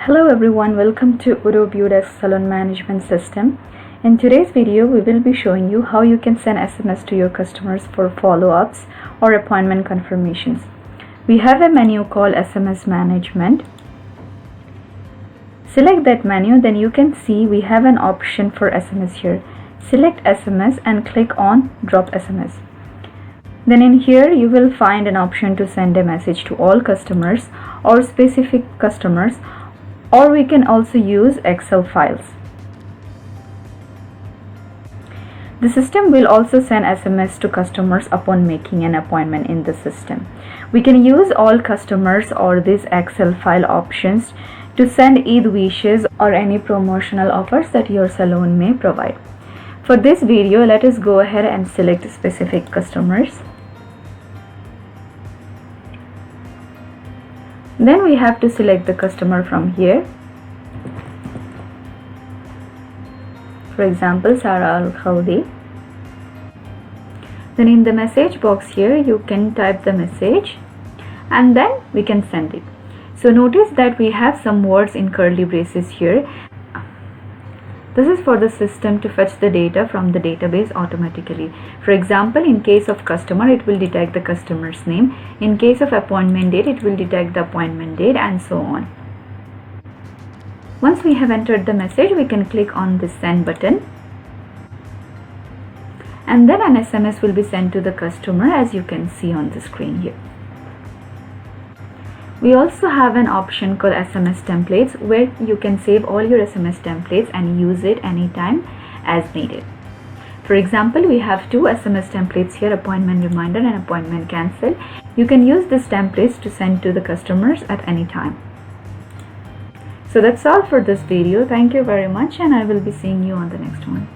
Hello everyone, welcome to Beaudesk Salon Management System. In today's video, we will be showing you how you can send SMS to your customers for follow-ups or appointment confirmations. We have a menu called SMS Management. Select that menu, then you can see we have an option for SMS here. Select SMS and click on Drop SMS. Then in here you will find an option to send a message to all customers or specific customers, or we can also use Excel files. The system will also send SMS to customers upon making an appointment in the system. We can use all customers or these Excel file options to send Eid wishes or any promotional offers that your salon may provide. For this video, let us go ahead and select specific customers. Then we have to select the customer from here. For example, Sarah Al-Khawdi. Then in the message box here, you can type the message and then we can send it. So notice that we have some words in curly braces here. This is for the system to fetch the data from the database automatically. For example, in case of customer, it will detect the customer's name. In case of appointment date, it will detect the appointment date and so on. Once we have entered the message, we can click on the send button. And then an SMS will be sent to the customer, as you can see on the screen here. We also have an option called SMS Templates, where you can save all your SMS templates and use it anytime as needed. For example, we have two SMS templates here, appointment reminder and appointment cancel. You can use these templates to send to the customers at any time. So that's all for this video. Thank you very much, and I will be seeing you on the next one.